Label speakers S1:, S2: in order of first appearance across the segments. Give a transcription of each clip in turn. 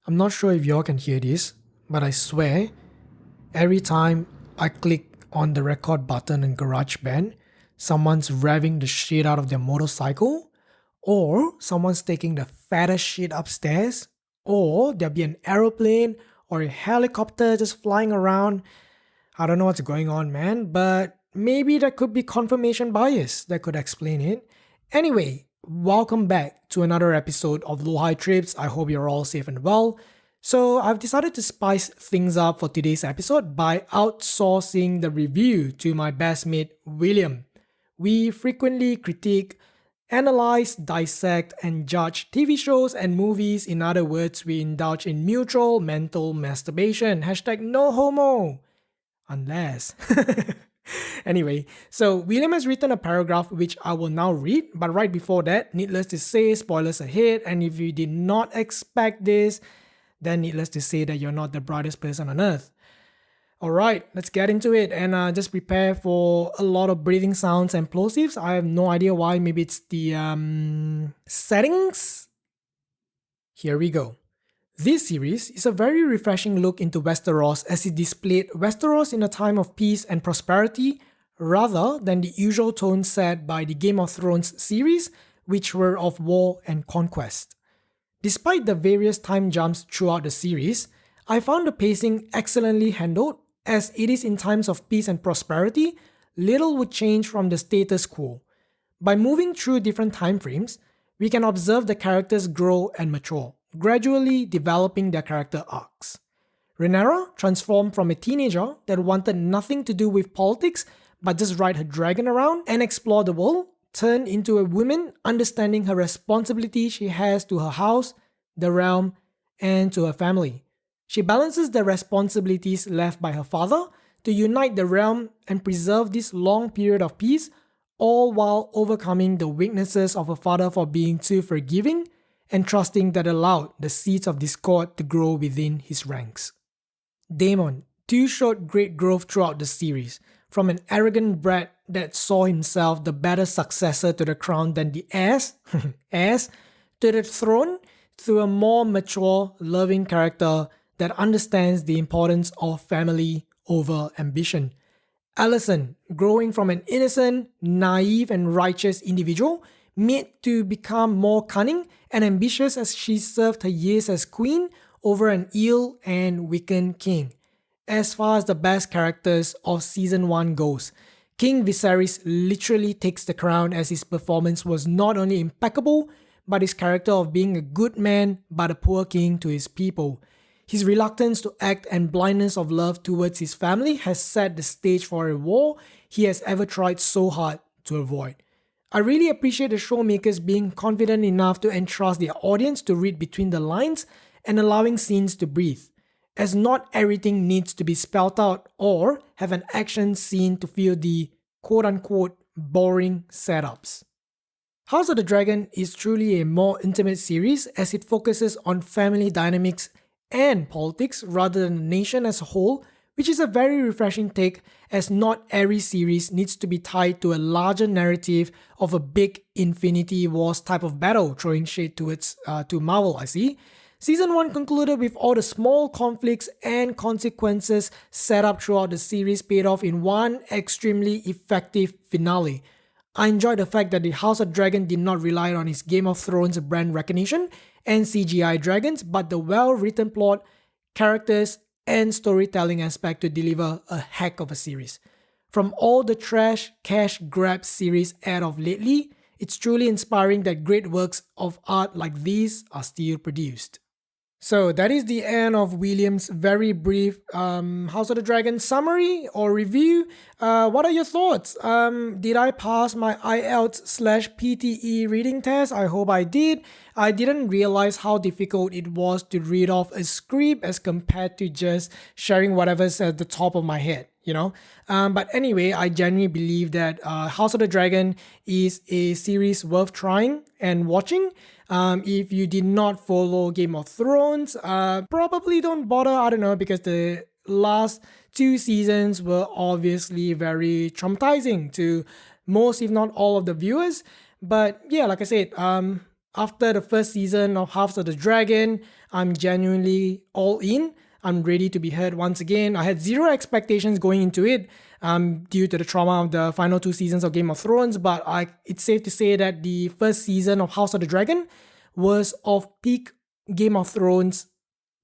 S1: I'm not sure if y'all can hear this, but I swear, every time I click on the record button in GarageBand, someone's revving the shit out of their motorcycle, or someone's taking the fattest shit upstairs, or there'll be an aeroplane or a helicopter just flying around. I don't know what's going on, man, but maybe that could be confirmation bias that could explain it. Anyway, welcome back to another episode of Low High Trips. I hope you're all safe and well. So, I've decided to spice things up for today's episode by outsourcing the review to my best mate, William. We frequently critique, analyze, dissect, and judge TV shows and movies. In other words, we indulge in mutual mental masturbation. Hashtag no homo. Unless. Anyway, so William has written a paragraph which I will now read, but right before that, needless to say, spoilers ahead, and if you did not expect this, then needless to say that you're not the brightest person on earth. Alright, let's get into it and just prepare for a lot of breathing sounds and plosives. I have no idea why, maybe it's the settings? Here we go. This series is a very refreshing look into Westeros as it displayed Westeros in a time of peace and prosperity rather than the usual tone set by the Game of Thrones series, which were of war and conquest. Despite the various time jumps throughout the series, I found the pacing excellently handled as it is in times of peace and prosperity, little would change from the status quo. By moving through different time frames, we can observe the characters grow and mature, gradually developing their character arcs. Rhaenyra transformed from a teenager that wanted nothing to do with politics but just ride her dragon around and explore the world, turned into a woman understanding her responsibility she has to her house, the realm, and to her family. She balances the responsibilities left by her father to unite the realm and preserve this long period of peace, all while overcoming the weaknesses of her father for being too forgiving and trusting that allowed the seeds of discord to grow within his ranks. Daemon too showed great growth throughout the series, from an arrogant brat that saw himself the better successor to the crown than the heirs to the throne, to a more mature, loving character that understands the importance of family over ambition. Alicent, growing from an innocent, naive, and righteous individual, made to become more cunning and ambitious as she served her years as queen over an ill and weakened king. As far as the best characters of season 1 goes, King Viserys literally takes the crown as his performance was not only impeccable, but his character of being a good man but a poor king to his people. His reluctance to act and blindness of love towards his family has set the stage for a war he has ever tried so hard to avoid. I really appreciate the showmakers being confident enough to entrust their audience to read between the lines and allowing scenes to breathe, as not everything needs to be spelled out or have an action scene to feel the quote-unquote boring setups. House of the Dragon is truly a more intimate series as it focuses on family dynamics and politics rather than the nation as a whole, which is a very refreshing take as not every series needs to be tied to a larger narrative of a big Infinity Wars type of battle, throwing shade to Marvel, I see. Season 1 concluded with all the small conflicts and consequences set up throughout the series paid off in one extremely effective finale. I enjoyed the fact that the House of Dragon did not rely on its Game of Thrones brand recognition and CGI dragons, but the well-written plot, characters, and storytelling aspect to deliver a heck of a series. From all the trash cash grab series aired of lately, it's truly inspiring that great works of art like these are still produced. So that is the end of William's very brief House of the Dragon summary or review. What are your thoughts? Did I pass my IELTS/PTE reading test? I hope I did. I didn't realize how difficult it was to read off a script as compared to just sharing whatever's at the top of my head, you know? But anyway, I genuinely believe that House of the Dragon is a series worth trying and watching. If you did not follow Game of Thrones, probably don't bother, I don't know, because the last 2 seasons were obviously very traumatizing to most, if not all, of the viewers. But yeah, like I said, after the first season of House of the Dragon, I'm genuinely all in. I'm ready to be heard once again. I had zero expectations going into it due to the trauma of the final 2 seasons of Game of Thrones, but it's safe to say that the first season of House of the Dragon was of peak Game of Thrones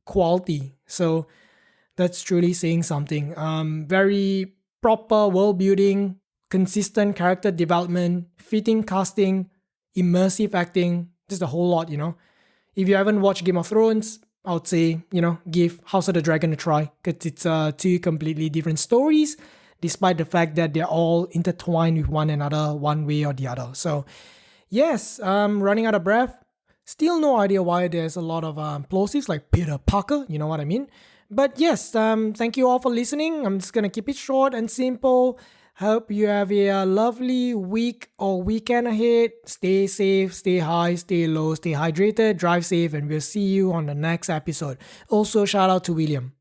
S1: quality. So that's truly saying something. Very proper world building, consistent character development, fitting casting, immersive acting, just a whole lot, If you haven't watched Game of Thrones, I would say, give House of the Dragon a try, because it's two completely different stories, despite the fact that they're all intertwined with one another one way or the other. So, yes, I'm running out of breath. Still no idea why there's a lot of plosives like Peter Parker, you know what I mean? But yes, thank you all for listening. I'm just gonna keep it short and simple. Hope you have a lovely week or weekend ahead. Stay safe, stay high, stay low, stay hydrated, drive safe, and we'll see you on the next episode. Also, shout out to William.